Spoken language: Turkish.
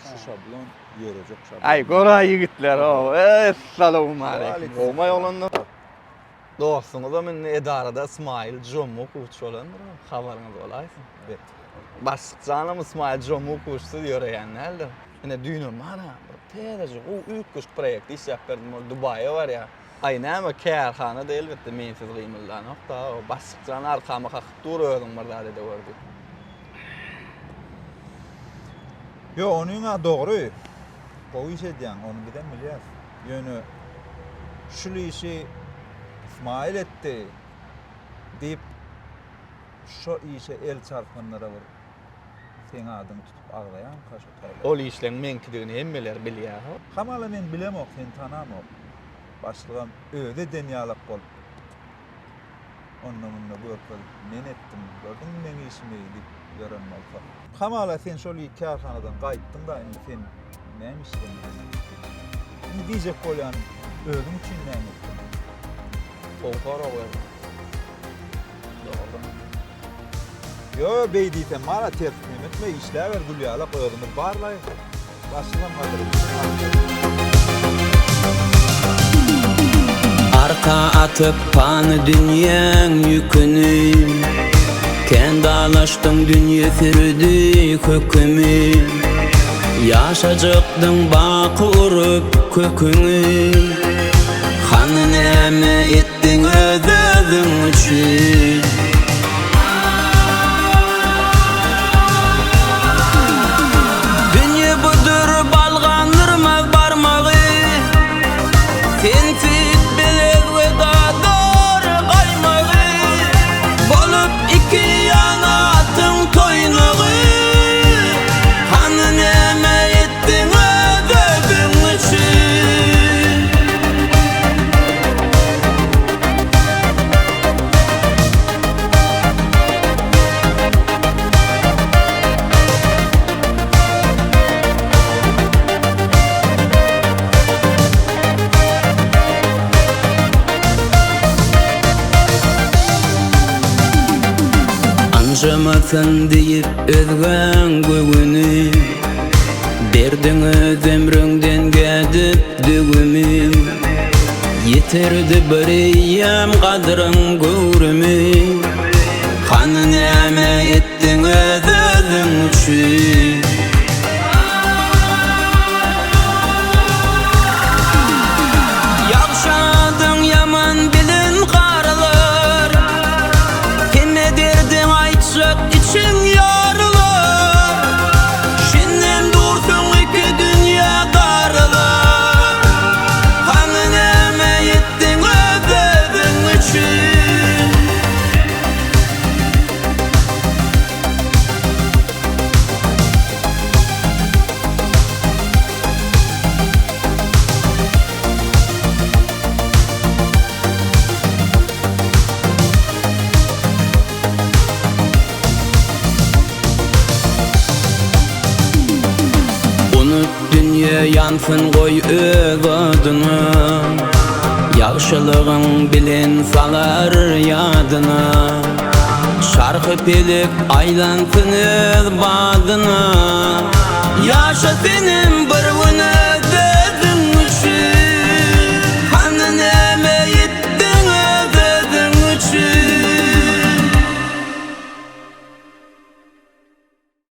şu şablon yörejek şablon. Ay goray yigitler o. Assalamu alaykum. Olmay olanlar. Dostunuz men edarada İsmail Jomo kuşçolanlar. Habarınız olaysın. Evet. Başlıkçanım İsmail Jomo kuşçu yöregenlerdir. Yine düğünüm mana. Tedece o üç proyekti iş yapırdım. Dubai'ye var ya. Ay näme kärhana da elbette mensiz gymyldan nokta. O başlıkçan arkama kakıp duruyordum burada dedi gördü. Yo onunla doğru. O iş ediyen onu bilen bilýär. Ýöne şu işi İsmail etti deyip şu işe el çarpanlara var. Sen adyny tutup ağlayan kaşa tarla. Ol işleň menkidigini hemmeler bilýär. Hamala men bilemok, sen tanamok. Başlığım öde denyalık bol. Onunla görpel men ettim. Gördün mü men işimi deyip gören malfa. Hamala sen şol kärhanadan gaýtdyň da indi sen näme işledin? Indi diýjek bolýan ödüm üçin näme etdim? Kokara var. Yo beýditen mara tertip etme işläwer gülýala ödümüz barlay. Başlığım gadyr. Arka atıp panı dünýäň ýüküni, kendi alaşdyň dünýe sürdi kökümi. Yaşajykdyň baky urup köküňi, hany näme etdiň özüň üçin. Dünýe budur balgandyrmaz barmagy, sensiz belez we dadar gaýmagy, bolup iki ýanatyň toýnagy, hany näme etdiň özüň üçin. Anjamasyn diýip özgän gögüni, berdiň öz emriňden gedip dügümi. Yeterdi bir ýam gadryň görümi, hany näme etdiň özüň üçin. Ýagşadyň ýaman bilen garalar, kime derdiň aýtsak içiň ýarylar. Şenden dursun iki dünýä daralar, hany näme etdiň özüň üçin. Unut dünýä yansın goý öz adyna, ýagşylygyň bilen salar ýadyna. Şarky pelek aýlansyn öz badyna, ýaşa senem